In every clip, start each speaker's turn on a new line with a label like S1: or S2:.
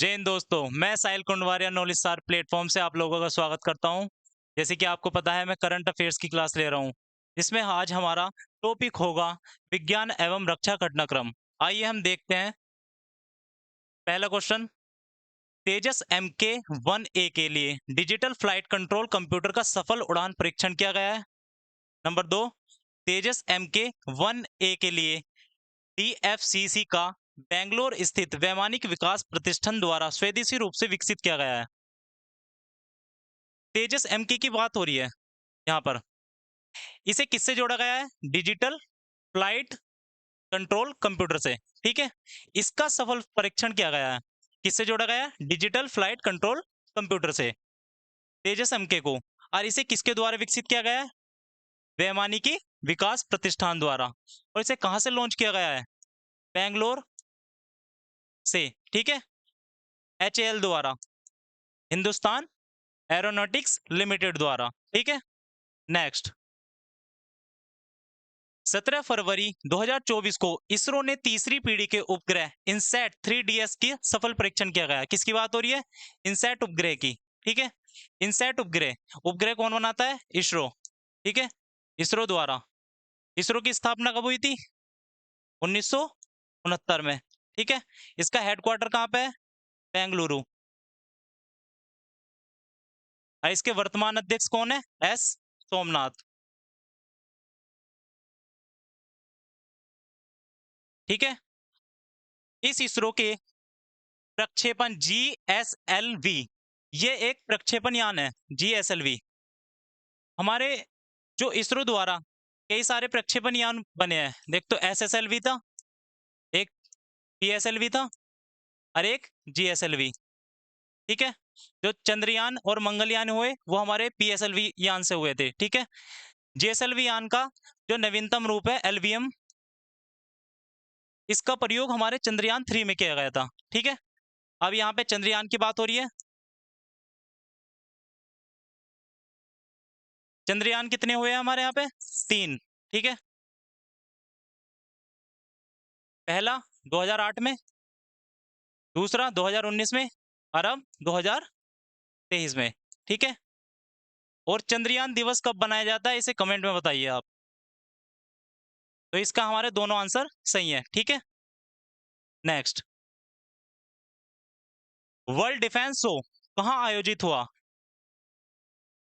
S1: जय हिंद दोस्तों, मैं साहिल कुंडवारिया नॉलेज स्टार प्लेटफॉर्म से आप लोगों का स्वागत करता हूं। जैसे कि आपको पता है, मैं करंट अफेयर्स की क्लास ले रहा हूं, जिसमें आज हमारा टॉपिक होगा विज्ञान एवं रक्षा घटनाक्रम। आइए हम देखते हैं। पहला क्वेश्चन, तेजस MK-1A के लिए डिजिटल फ्लाइट कंट्रोल कंप्यूटर का सफल उड़ान परीक्षण किया गया है। नंबर 2, तेजस MK-1A के लिए DFCC का बेंगलोर स्थित वैमानिक विकास प्रतिष्ठान द्वारा स्वदेशी रूप से विकसित किया गया है। तेजस MK की बात हो रही है यहाँ पर। इसे किससे जोड़ा गया है? डिजिटल फ्लाइट कंट्रोल कंप्यूटर से। ठीक है, इसका सफल परीक्षण किया गया है। किससे जोड़ा गया है? डिजिटल फ्लाइट कंट्रोल कंप्यूटर से तेजस MK को। और इसे किसके द्वारा विकसित किया गया है? वैमानिकी विकास प्रतिष्ठान द्वारा। और इसे कहां से लॉन्च किया गया है? बेंगलोर से। ठीक है, HAL द्वारा, हिंदुस्तान एरोनॉटिक्स लिमिटेड द्वारा। ठीक है, नेक्स्ट। 17 फरवरी 2024 को इसरो ने तीसरी पीढ़ी के उपग्रह इनसैट 3DS की सफल परीक्षण किया गया। किसकी बात हो रही है? इनसैट उपग्रह की। ठीक है, इनसैट उपग्रह। उपग्रह कौन बनाता है? इसरो। ठीक है, इसरो द्वारा। इसरो की स्थापना कब हुई थी? 1969 में। ठीक है, इसका हेडक्वार्टर कहाँ पे है? बेंगलुरु। और इसके वर्तमान अध्यक्ष कौन है? S सोमनाथ। ठीक है, इस इसरो के प्रक्षेपण GSLV, ये एक प्रक्षेपण यान है। GSLV हमारे जो इसरो द्वारा कई सारे प्रक्षेपण यान बने हैं। देख, तो SSLV था, एक PSLV था और एक GSLV। ठीक है, जो चंद्रयान और मंगलयान हुए वो हमारे PSLV यान से हुए थे। ठीक है, GSLV यान का जो नवीनतम रूप है LVM, इसका प्रयोग हमारे चंद्रयान 3 में किया गया था। ठीक है, अब यहाँ पे चंद्रयान की बात हो रही है। चंद्रयान कितने हुए हैं हमारे यहाँ पे? 3। ठीक है, पहला 2008 में, दूसरा 2019 में, और अब 2023 में। ठीक है, और चंद्रयान दिवस कब बनाया जाता है, इसे कमेंट में बताइए आप। तो इसका हमारे दोनों आंसर सही है। ठीक है, नेक्स्ट। वर्ल्ड डिफेंस शो कहाँ आयोजित हुआ?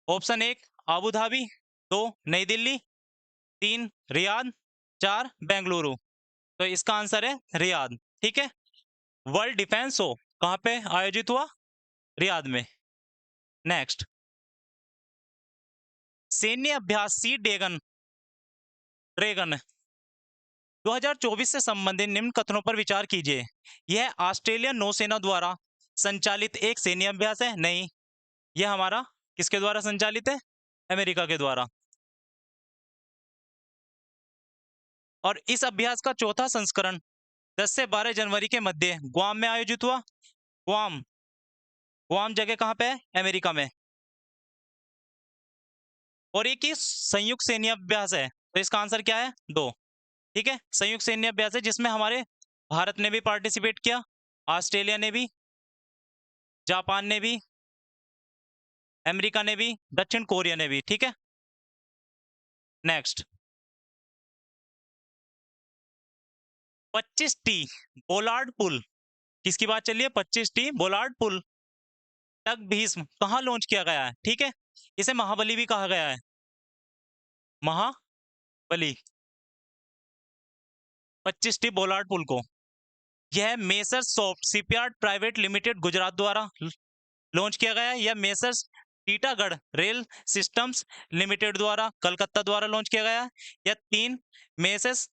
S1: ऑप्शन 1 आबू धाबी, 2 नई दिल्ली, 3 रियाद, 4 बेंगलुरु। तो इसका आंसर है रियाद। ठीक है, वर्ल्ड डिफेंस शो कहाँ पे आयोजित हुआ? रियाद में। नेक्स्ट, सैन्य अभ्यास सी ड्रैगन 2024 से संबंधित निम्न कथनों पर विचार कीजिए। यह ऑस्ट्रेलियन नौसेना द्वारा संचालित एक सैन्य अभ्यास है? नहीं, यह हमारा किसके द्वारा संचालित है? अमेरिका के द्वारा। और इस अभ्यास का चौथा संस्करण 10 से 12 जनवरी के मध्य गुआम में आयोजित हुआ। गुआम, गुआम जगह कहाँ पे है? अमेरिका में। और एक ही संयुक्त सैन्य अभ्यास है, तो इसका आंसर क्या है? 2। ठीक है, संयुक्त सैन्य अभ्यास है जिसमें हमारे भारत ने भी पार्टिसिपेट किया, ऑस्ट्रेलिया ने भी, जापान ने भी, अमेरिका ने भी, दक्षिण कोरिया ने भी। ठीक है, नेक्स्ट। 25T बोलार्ड पुल, किसकी बात चल रही है? 25T बोलार्ड पुल टग भीष्म कहाँ लॉन्च किया गया है? ठीक है, इसे महाबली भी कहा गया है। महाबली 25T बोलार्ड पुल को, यह messrs soft shipyard private limited Gujarat द्वारा लॉन्च किया गया है। यह messrs Titagarh rail systems limited द्वारा कलकत्ता द्वारा लॉन्च किया गया है। यह 3 मेसर्स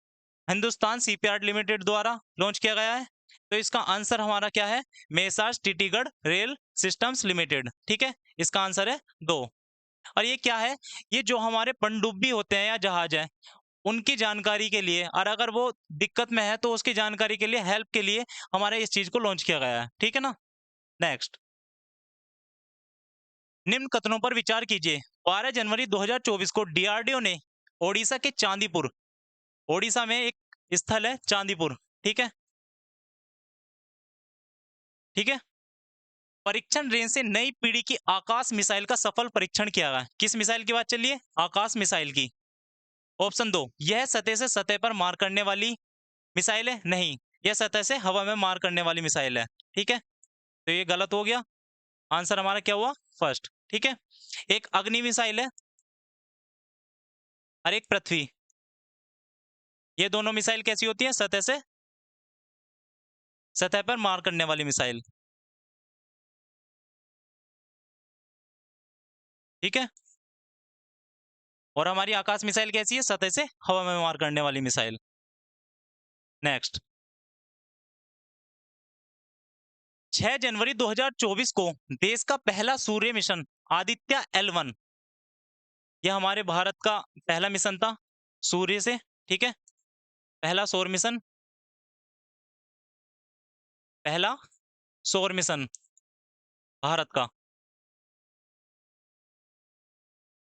S1: हिंदुस्तान सीपीआर लिमिटेड द्वारा लॉन्च किया गया है। तो इसका आंसर हमारा क्या है? मेसार्स टीटीगढ़ रेल सिस्टम्स लिमिटेड। ठीक है, इसका आंसर है 2। और ये क्या है? ये जो हमारे पनडुब्बी होते हैं या जहाज है, उनकी जानकारी के लिए, और अगर वो दिक्कत में है तो उसकी जानकारी के लिए, हेल्प के लिए हमारे इस चीज को लॉन्च किया गया है। ठीक है ना, नेक्स्ट। निम्न कथनों पर विचार कीजिए। 12 जनवरी 2024 को डीआरडीओ ने ओडिशा के चांदीपुर, ओडिशा में एक स्थल है चांदीपुर। ठीक है, ठीक है, परीक्षण रेंज से नई पीढ़ी की आकाश मिसाइल का सफल परीक्षण किया गया। किस मिसाइल की बात चल रही है? आकाश मिसाइल की। ऑप्शन 2, यह सतह से सतह पर मार करने वाली मिसाइल है? नहीं, यह सतह से हवा में मार करने वाली मिसाइल है। ठीक है, तो ये गलत हो गया। आंसर हमारा क्या हुआ? फर्स्ट। ठीक है, एक अग्नि मिसाइल है और एक पृथ्वी। ये दोनों मिसाइल कैसी होती है? सतह से सतह पर मार करने वाली मिसाइल। ठीक है, और हमारी आकाश मिसाइल कैसी है? सतह से हवा में मार करने वाली मिसाइल। नेक्स्ट, 6 जनवरी 2024 को देश का पहला सूर्य मिशन आदित्य L1, यह हमारे भारत का पहला मिशन था सूर्य से। ठीक है, पहला सौर मिशन, पहला सौर मिशन भारत का।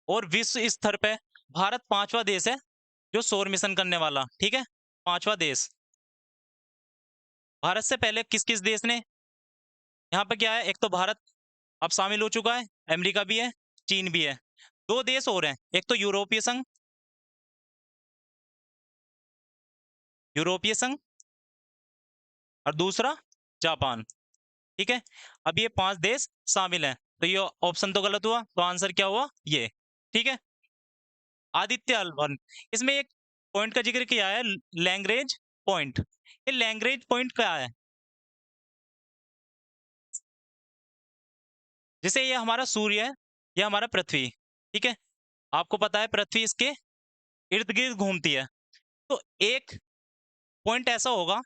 S1: और विश्व स्तर पे भारत 5वां देश है जो सौर मिशन करने वाला। ठीक है, 5वां देश। भारत से पहले किस किस देश ने, यहाँ पे क्या है, एक तो भारत अब शामिल हो चुका है, अमेरिका भी है, चीन भी है। 2 देश और हैं, एक तो यूरोपीय संघ और दूसरा जापान। ठीक है, अब ये 5 देश शामिल हैं, तो ये ऑप्शन तो गलत हुआ, तो आंसर क्या हुआ? ये। ठीक है, आदित्य L1, इसमें एक पॉइंट का जिक्र किया है, लैग्रेंज पॉइंट। ये लैग्रेंज पॉइंट क्या है? जैसे ये हमारा सूर्य है, ये हमारा पृथ्वी। ठीक है, आपको पता है पृथ्वी इसके इर्द गिर्द घूमती है, तो एक पॉइंट ऐसा होगा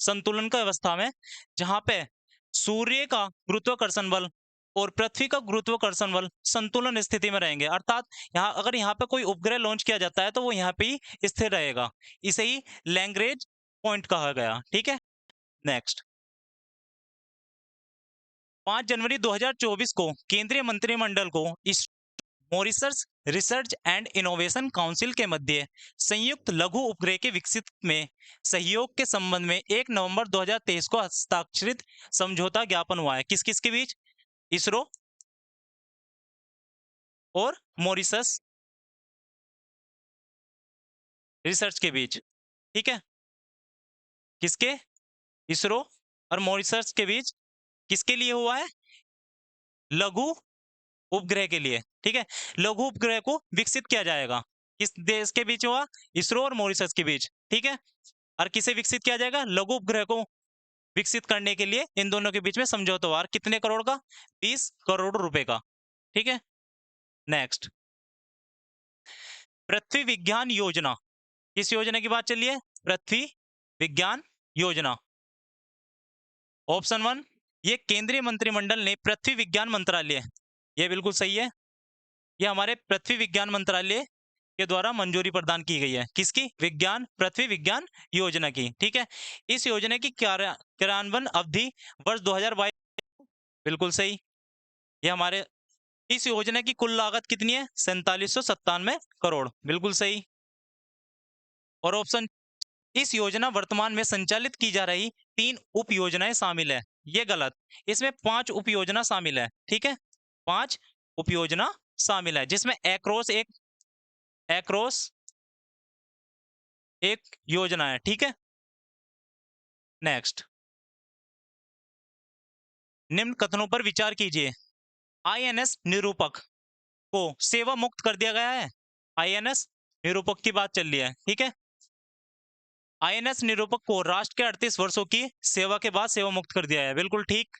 S1: संतुलन का अवस्था में जहां पे सूर्य का गुरुत्वाकर्षण बल और पृथ्वी का गुरुत्वाकर्षण बल संतुलन स्थिति में रहेंगे। अर्थात यहाँ अगर यहाँ पे कोई उपग्रह लॉन्च किया जाता है तो वो यहाँ पे ही स्थिर रहेगा। इसे ही लैग्रेंज पॉइंट कहा गया। ठीक है, नेक्स्ट, 5 जनवरी 2024 को केंद्रीय मंत्रिमंडल को इस Mauritius research and innovation council के मध्य संयुक्त लघु उपग्रह के विकसित में सहयोग के संबंध में 1 नवंबर 2023 को हस्ताक्षरित समझौता ज्ञापन हुआ है। किस किस के बीच? इसरो और मॉरिशस रिसर्च के बीच। ठीक है, किसके? इसरो और मॉरिशस के बीच। किसके लिए हुआ है? लघु उपग्रह के लिए। ठीक है, लघु उपग्रह को विकसित किया जाएगा। किस देश के बीच हुआ? इसरो और मॉरिशस के बीच। ठीक है, और किसे विकसित किया जाएगा? लघु उपग्रह को विकसित करने के लिए इन दोनों के बीच में समझौता हुआ। कितने करोड़ का? 20 करोड़ रुपए का। ठीक है, नेक्स्ट, पृथ्वी विज्ञान योजना। किस योजना की बात चली है? पृथ्वी विज्ञान योजना। ऑप्शन 1, ये केंद्रीय मंत्रिमंडल ने पृथ्वी विज्ञान मंत्रालय, ये बिल्कुल सही है, ये हमारे पृथ्वी विज्ञान मंत्रालय के द्वारा मंजूरी प्रदान की गई है। किसकी? विज्ञान, पृथ्वी विज्ञान योजना की। ठीक है, इस योजना की क्रियान्वयन अवधि वर्ष 2022, बिल्कुल सही। ये हमारे इस योजना की कुल लागत कितनी है? 4797 करोड़, बिल्कुल सही। और ऑप्शन, इस योजना वर्तमान में संचालित की जा रही 3 उप योजनाएं शामिल है, ये गलत। इसमें 5 उप योजना शामिल है। ठीक है, 5 उप योजना शामिल है, जिसमें एक्रोस एक योजना है। ठीक है, नेक्स्ट, निम्न कथनों पर विचार कीजिए। आईएनएस निरूपक को सेवा मुक्त कर दिया गया है। आईएनएस निरूपक की बात चल रही है। ठीक है, आईएनएस निरूपक को राष्ट्र के 38 वर्षों की सेवा के बाद सेवा मुक्त कर दिया है, बिल्कुल ठीक।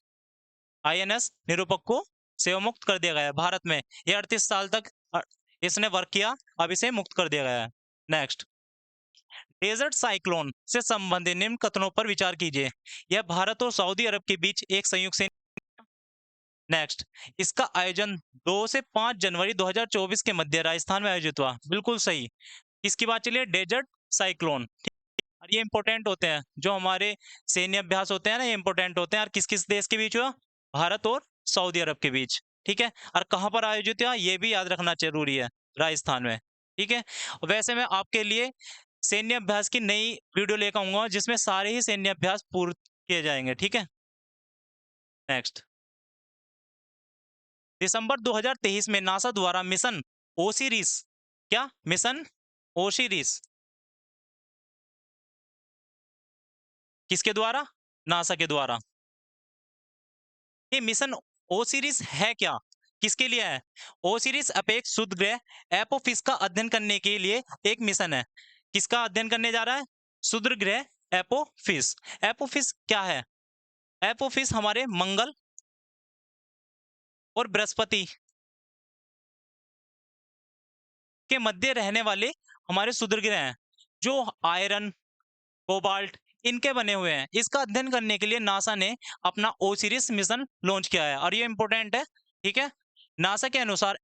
S1: आईएनएस निरूपक को सेवा मुक्त कर दिया गया है भारत में। ये 38 साल तक इसने वर्क किया, अब इसे मुक्त कर दिया गया है। नेक्स्ट, डेजर्ट साइक्लोन से संबंधित निम्न कथनों पर विचार कीजिए। यह भारत और सऊदी अरब के बीच एक संयुक्त सेना। नेक्स्ट, इसका आयोजन 2 से 5 जनवरी 2024 के मध्य राजस्थान में आयोजित हुआ, बिल्कुल सही। इसकी बात चलिए डेजर्ट साइक्लोन। और ये इंपॉर्टेंट होते हैं, जो हमारे सैन्य अभ्यास होते हैं ना, ये इंपॉर्टेंट होते हैं। और किस किस देश के बीच हुआ? भारत और सऊदी अरब के बीच। ठीक है, और कहाँ पर आयोजित हुआ ये भी याद रखना जरूरी है, राजस्थान में। ठीक है, वैसे मैं आपके लिए सैन्य अभ्यास की नई वीडियो लेकर आऊंगा जिसमें सारे ही सैन्य अभ्यास पूर्ण किए जाएंगे। ठीक है। नेक्स्ट, दिसंबर 2023 में नासा द्वारा मिशन ओसिरिस, क्या मिशन ओसिरिस, किसके द्वारा? नासा के द्वारा। ये मिशन ओसिरिस है क्या? किसके लिए है? ओसिरिस अपेक्स क्षुद्र ग्रह एपोफिस का अध्ययन करने के लिए एक मिशन है। किसका अध्ययन करने जा रहा है? क्षुद्र ग्रह एपोफिस। एपोफिस क्या है? एपोफिस हमारे मंगल और बृहस्पति के मध्य रहने वाले हमारे क्षुद्र ग्रह हैं, जो आयरन, कोबाल्ट इनके बने हुए हैं। इसका अध्ययन करने के लिए नासा ने अपना ओसिरिस मिशन लॉन्च किया है और ये इंपॉर्टेंट है, ठीक है। नासा के अनुसार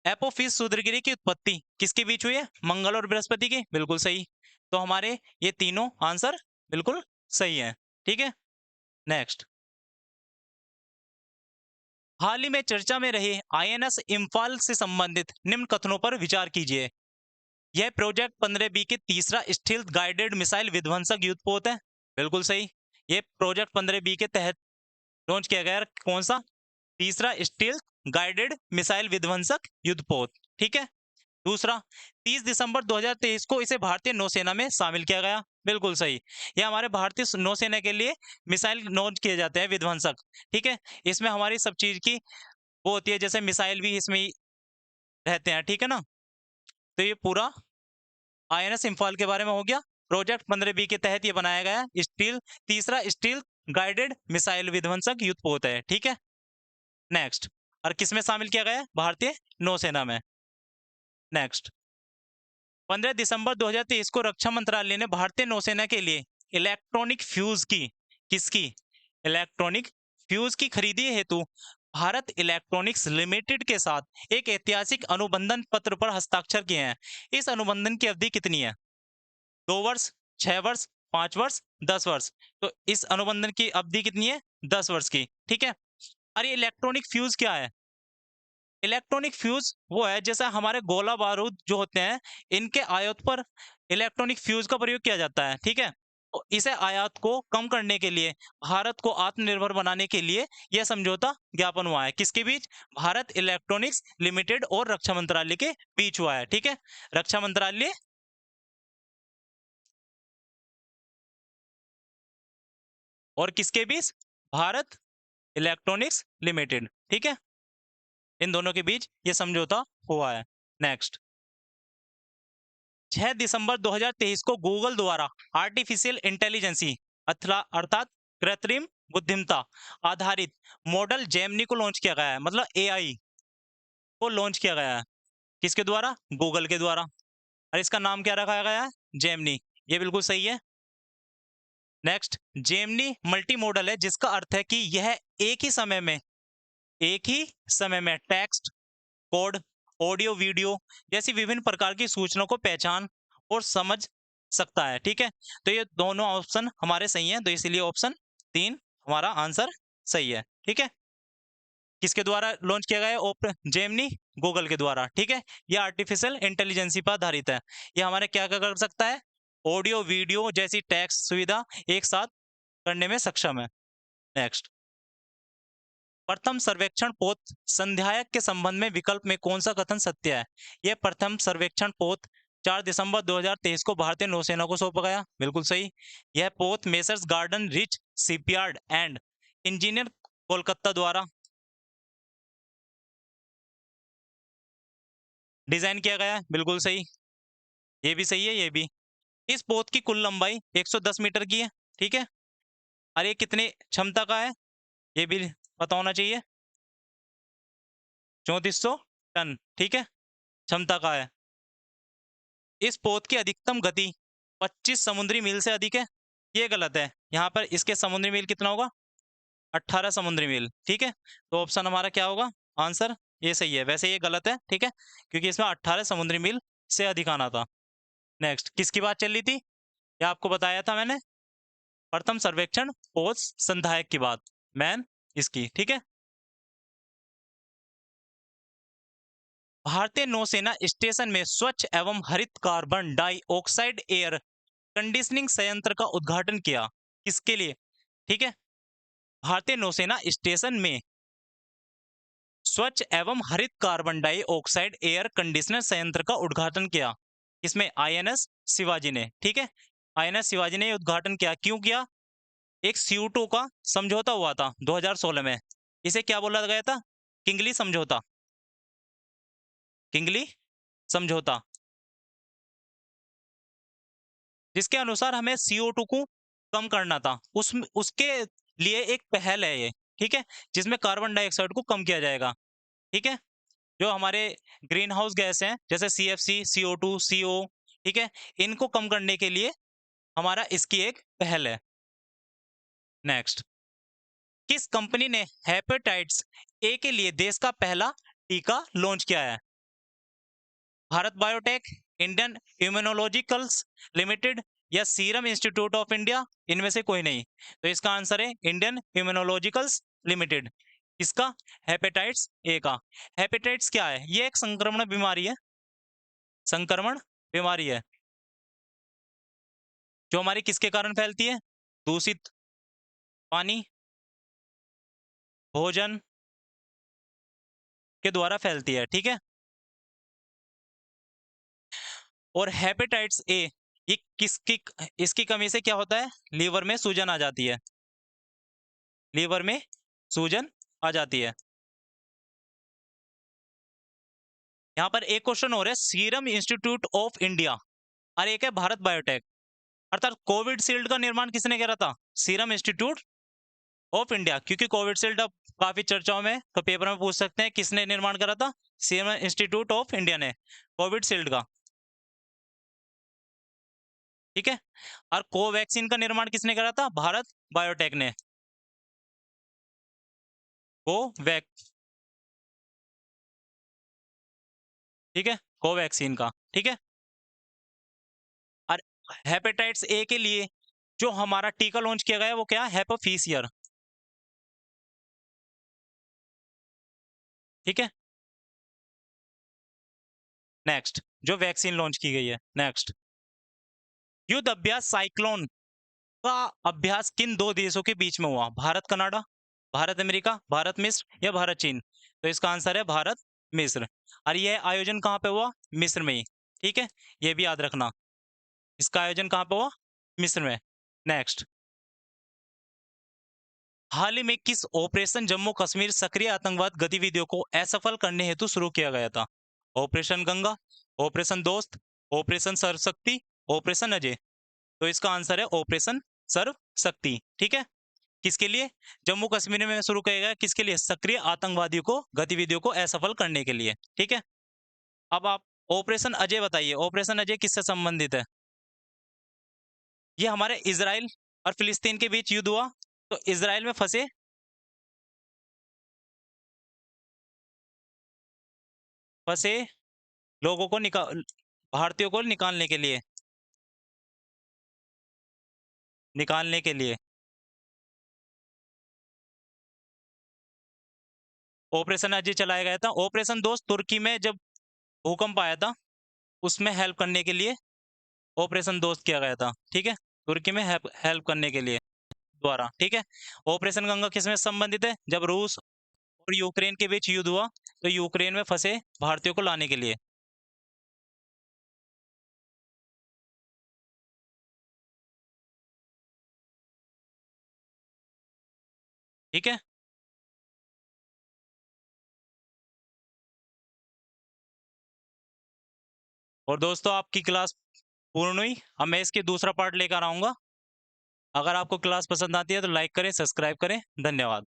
S1: एपोफिस क्षुद्रगिरी की उत्पत्ति किसके बीच हुई है? मंगल और बृहस्पति की, बिल्कुल सही। तो हमारे ये तीनों आंसर बिल्कुल सही है, ठीक है। नेक्स्ट, हाल ही में चर्चा में रहे आईएनएस इम्फाल से संबंधित निम्न कथनों पर विचार कीजिए। यह प्रोजेक्ट 15B के तीसरा स्टील्थ गाइडेड मिसाइल विध्वंसक युद्धपोत है, बिल्कुल सही। ये प्रोजेक्ट 15B के तहत लॉन्च किया गया है। कौन सा? तीसरा स्टील्थ गाइडेड मिसाइल विध्वंसक युद्धपोत, ठीक है। दूसरा, 30 दिसंबर 2023 को इसे भारतीय नौसेना में शामिल किया गया, बिल्कुल सही। यह हमारे भारतीय नौसेना के लिए मिसाइल लॉन्च किए जाते हैं विध्वंसक, ठीक है। इसमें हमारी सब चीज की वो होती है, जैसे मिसाइल भी इसमें ही रहते हैं, ठीक है ना। तो ये पूरा आईएनएस इम्फाल के बारे में हो गया। प्रोजेक्ट 15B के तहत ये बनाया गया तीसरा स्टील गाइडेड मिसाइल विध्वंसक युद्धपोत है, ठीक है। नेक्स्ट, और किसमें शामिल किया गया है? भारतीय नौसेना में। नेक्स्ट, 15 दिसंबर 2023 को रक्षा मंत्रालय ने भारतीय नौसेना के लिए इलेक्ट्रॉनिक फ्यूज की किसकी इलेक्ट्रॉनिक फ्यूज की खरीदी हेतु भारत इलेक्ट्रॉनिक्स लिमिटेड के साथ एक ऐतिहासिक अनुबंधन पत्र पर हस्ताक्षर किए हैं। इस अनुबंधन की अवधि कितनी है? 2 वर्ष, 6 वर्ष, 5 वर्ष, 10 वर्ष। तो इस अनुबंधन की अवधि कितनी है? 10 वर्ष की, ठीक है। अरे इलेक्ट्रॉनिक फ्यूज क्या है? इलेक्ट्रॉनिक फ्यूज वो है जैसा हमारे गोला बारूद जो होते हैं, इनके आयत पर इलेक्ट्रॉनिक फ्यूज का प्रयोग किया जाता है, ठीक है। तो इसे आयात को कम करने के लिए, भारत को आत्मनिर्भर बनाने के लिए यह समझौता ज्ञापन हुआ है। किसके बीच? भारत इलेक्ट्रॉनिक्स लिमिटेड और रक्षा मंत्रालय के बीच हुआ है, ठीक है। रक्षा मंत्रालय और किसके बीच? भारत इलेक्ट्रॉनिक्स लिमिटेड, ठीक है। इन दोनों के बीच ये समझौता हुआ है। नेक्स्ट, 6 दिसंबर 2023 को गूगल द्वारा आर्टिफिशियल इंटेलिजेंसी अर्थात कृत्रिम बुद्धिमत्ता आधारित मॉडल जेमिनी को लॉन्च किया गया है, मतलब एआई को लॉन्च किया गया है। किसके द्वारा? गूगल के द्वारा। और इसका नाम क्या रखा गया है? जेमिनी। ये बिल्कुल सही है। नेक्स्ट, जेमिनी मल्टी मॉडल है, जिसका अर्थ है कि यह एक ही समय में टेक्स्ट, कोड, ऑडियो, वीडियो जैसी विभिन्न प्रकार की सूचनाओं को पहचान और समझ सकता है, ठीक है। तो ये दोनों ऑप्शन हमारे सही हैं, तो इसलिए ऑप्शन 3 हमारा आंसर सही है, ठीक है। किसके द्वारा लॉन्च किया गया है? जेमिनी, गूगल के द्वारा, ठीक है। ये आर्टिफिशियल इंटेलिजेंसी पर आधारित है। ये हमारे क्या क्या कर सकता है? ऑडियो, वीडियो जैसी टेक्स्ट सुविधा एक साथ करने में सक्षम है। नेक्स्ट, प्रथम सर्वेक्षण पोत संध्यायक के संबंध में विकल्प में कौन सा कथन सत्य है? यह प्रथम सर्वेक्षण पोत 4 दिसंबर 2023 को भारतीय नौसेना को सौंपा गया, बिल्कुल सही। यह पोत messrs garden rich shipyard and engineer Kolkata द्वारा डिजाइन किया गया है, बिल्कुल सही। ये भी सही है, ये भी। इस पोत की कुल लंबाई 110 मीटर की है, ठीक है। और ये कितने क्षमता का है? ये भी पता होना चाहिए। 3400 टन, ठीक है, क्षमता का है। इस पोत की अधिकतम गति 25 समुद्री मील से अधिक है। ये गलत है। यहाँ पर इसके समुद्री मील कितना होगा? 18 समुद्री मील, ठीक है। तो ऑप्शन हमारा क्या होगा? आंसर ये सही है। वैसे ये गलत है, ठीक है, क्योंकि इसमें 18 समुद्री मील से अधिक आना था। नेक्स्ट, किसकी बात चल रही थी? ये आपको बताया था मैंने, प्रथम सर्वेक्षण पोत संधायक की बात, मैन इसकी, ठीक है। भारतीय नौसेना स्टेशन में स्वच्छ एवं हरित कार्बन डाइऑक्साइड एयर कंडीशनिंग संयंत्र का उद्घाटन किया, किसके लिए? ठीक है, भारतीय नौसेना स्टेशन में स्वच्छ एवं हरित कार्बन डाइऑक्साइड एयर कंडीशनर संयंत्र का उद्घाटन किया? इसमें आईएनएस शिवाजी ने, ठीक है, आईएनएस शिवाजी ने ये उद्घाटन किया। क्यों किया? एक CO2 का समझौता हुआ था 2016 में। इसे क्या बोला गया था? किंगली समझौता। किंगली समझौता, जिसके अनुसार हमें CO2 को कम करना था। उसके लिए एक पहल है ये, ठीक है, जिसमें कार्बन डाइऑक्साइड को कम किया जाएगा, ठीक है। जो हमारे ग्रीन हाउस गैस हैं जैसे CFC, CO2, CO, ठीक है, इनको कम करने के लिए हमारा इसकी एक पहल है। नेक्स्ट, किस कंपनी ने हेपेटाइटिस ए के लिए देश का पहला टीका लॉन्च किया है? Bharat biotech, Indian Immunologicals limited या सीरम इंस्टीट्यूट ऑफ इंडिया? इनमें से कोई नहीं। तो इसका आंसर है इंडियन इम्यूनोलॉजिकल्स लिमिटेड। इसका हेपेटाइटिस ए का। हेपेटाइटिस क्या है? ये एक संक्रमण बीमारी है, संक्रमण बीमारी है जो हमारी किसके कारण फैलती है? दूषित पानी, भोजन के द्वारा फैलती है, ठीक है। और हेपेटाइटिस ए ये किसकी, इसकी कमी से क्या होता है? लीवर में सूजन आ जाती है, लीवर में सूजन आ जाती है। यहाँ पर एक क्वेश्चन और है, सीरम इंस्टीट्यूट ऑफ इंडिया और एक है भारत बायोटेक, अर्थात कोविड शील्ड का निर्माण किसने करा था? सीरम इंस्टीट्यूट ऑफ इंडिया, क्योंकि कोविड शील्ड अब काफी चर्चाओं में, तो पेपर में पूछ सकते हैं किसने निर्माण करा था? सीरम इंस्टीट्यूट ऑफ इंडिया ने कोविड शील्ड का, ठीक है। और कोवैक्सीन का निर्माण किसने करा था? भारत बायोटेक ने, कोवैक्स, ठीक है, कोवैक्सीन का, ठीक है। और हेपेटाइटिस ए के लिए जो हमारा टीका लॉन्च किया गया है वो क्या है? हेपोफीसियर, ठीक है। नेक्स्ट, जो वैक्सीन लॉन्च की गई है। नेक्स्ट, युद्ध अभ्यास साइक्लोन का अभ्यास किन दो देशों के बीच में हुआ? भारत कनाडा, भारत अमेरिका, भारत मिस्र या भारत चीन? तो इसका आंसर है भारत मिस्र। और यह आयोजन कहाँ पे हुआ? मिस्र में ही, ठीक है, ये भी याद रखना। इसका आयोजन कहाँ पे हुआ? मिस्र में। नेक्स्ट, हाल ही में किस ऑपरेशन जम्मू कश्मीर सक्रिय आतंकवाद गतिविधियों को असफल करने हेतु शुरू किया गया था? ऑपरेशन गंगा, ऑपरेशन दोस्त, ऑपरेशन सर्वशक्ति, ऑपरेशन अजय? तो इसका आंसर है ऑपरेशन सर्व शक्ति, ठीक है। किसके लिए? जम्मू कश्मीर में शुरू किया गया, किसके लिए? सक्रिय आतंकवादियों को गतिविधियों को असफल करने के लिए, ठीक है। अब आप ऑपरेशन अजय बताइए, ऑपरेशन अजय किससे संबंधित है? ये हमारे इजराइल और फिलिस्तीन के बीच युद्ध हुआ, तो इजराइल में फंसे फंसे लोगों को निकाल, भारतीयों को निकालने के लिए, निकालने के लिए ऑपरेशन अजय चलाया गया था। ऑपरेशन दोस्त तुर्की में जब भूकंप आया था उसमें हेल्प करने के लिए ऑपरेशन दोस्त किया गया था, ठीक है, तुर्की में हेल्प करने के लिए द्वारा, ठीक है। ऑपरेशन गंगा किसमें संबंधित है? जब रूस और यूक्रेन के बीच युद्ध हुआ तो यूक्रेन में फंसे भारतीयों को लाने के लिए, ठीक है। और दोस्तों आपकी क्लास पूर्ण हुई, अब मैं इसकी दूसरा पार्ट लेकर आऊंगा। अगर आपको क्लास पसंद आती है तो लाइक करें, सब्सक्राइब करें। धन्यवाद।